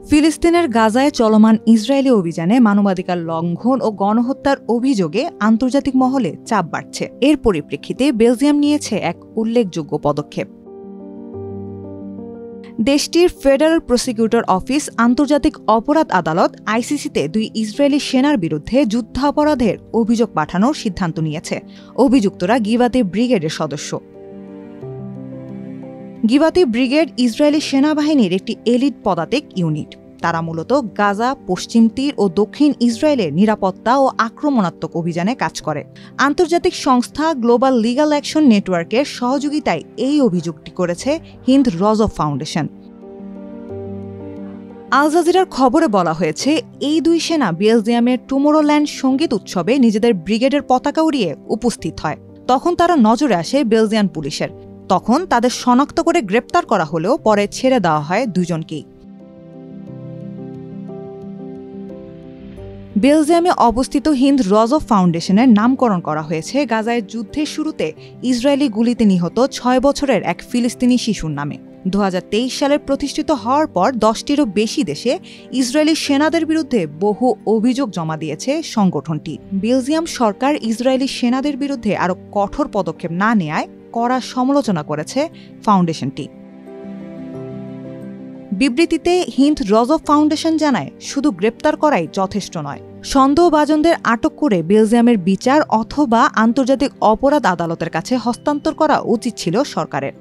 ফিলিস্তিনের গাজায় চলমান ইসরায়েলি অভিযানে মানবাধিকার লঙ্ঘন ও গণহত্যার অভিযোগে আন্তর্জাতিক মহলে চাপ বাড়ছে। এর পরিপ্রেক্ষিতে বেলজিয়াম নিয়েছে এক উল্লেখযোগ্য পদক্ষেপ। দেশটির ফেডারেল প্রসিকিউটর অফিস আন্তর্জাতিক অপরাধ আদালত আইসিসিতে দুই ইসরায়েলি সেনার বিরুদ্ধে যুদ্ধাপরাধের অভিযোগ পাঠানোর সিদ্ধান্ত নিয়েছে। অভিযুক্তরা গিভাতি ব্রিগেডের সদস্য। গিভাতি ব্রিগেড ইসরায়েলি সেনাবাহিনীর একটি এলিট পদাতিক ইউনিট। তারা মূলত গাজা, পশ্চিম তীর ও দক্ষিণ ইসরায়েলের নিরাপত্তা ও আক্রমণাত্মক অভিযানে কাজ করে। আন্তর্জাতিক সংস্থা গ্লোবাল লিগ্যাল অ্যাকশন নেটওয়ার্কের সহযোগিতায় এই অভিযোগটি করেছে হিন্দ রজভ ফাউন্ডেশন। আল জাজিরার খবরে বলা হয়েছে, এই দুই সেনা বেলজিয়ামের টুমোরোল্যান্ড সঙ্গীত উৎসবে নিজেদের ব্রিগেডের পতাকা উড়িয়ে উপস্থিত হয়। তখন তারা নজরে আসে বেলজিয়ান পুলিশের। তখন তাদের শনাক্ত করে গ্রেপ্তার করা হলেও পরে ছেড়ে দেওয়া হয় দুজনকেই। বেলজিয়ামে অবস্থিত হিন্দ রজভ ফাউন্ডেশনের নামকরণ করা হয়েছে গাজায় যুদ্ধের শুরুতে ইসরায়েলি গুলিতে নিহত ৬ বছরের এক ফিলিস্তিনি শিশুর নামে। ২০২৩ সালে প্রতিষ্ঠিত হওয়ার পর ১০টিরও বেশি দেশে ইসরায়েলি সেনাদের বিরুদ্ধে বহু অভিযোগ জমা দিয়েছে সংগঠনটি। বেলজিয়াম সরকার ইসরায়েলি সেনাদের বিরুদ্ধে আরও কঠোর পদক্ষেপ না নেয়ায় কড়া সমালোচনা করেছে ফাউন্ডেশনটি। বিবৃতিতে হিন্দ রজভ ফাউন্ডেশন জানায়, শুধু গ্রেপ্তার করাই যথেষ্ট নয়। সন্দেহভাজনদের আটক করে বেলজিয়ামের বিচার অথবা আন্তর্জাতিক অপরাধ আদালতের কাছে হস্তান্তর করা উচিত ছিল সরকারের।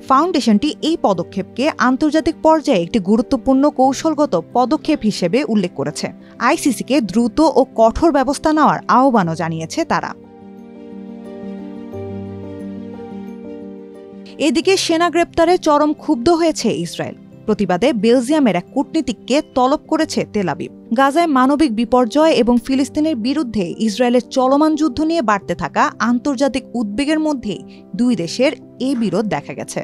ফাউন্ডেশনটি এই পদক্ষেপকে আন্তর্জাতিক পর্যায়ে একটি গুরুত্বপূর্ণ কৌশলগত পদক্ষেপ হিসেবে উল্লেখ করেছে। আইসিসিকে দ্রুত ও কঠোর ব্যবস্থা নেওয়ার আহ্বানও জানিয়েছে তারা। এদিকে সেনা গ্রেপ্তারে চরম ক্ষুব্ধ হয়েছে ইসরায়েল। প্রতিবাদে বেলজিয়ামের এক কূটনীতিককে তলব করেছে তেল আবিব। গাজায় মানবিক বিপর্যয় এবং ফিলিস্তিনের বিরুদ্ধে ইসরায়েলের চলমান যুদ্ধ নিয়ে বাড়তে থাকা আন্তর্জাতিক উদ্বেগের মধ্যেই দুই দেশের এই বিরোধ দেখা গেছে।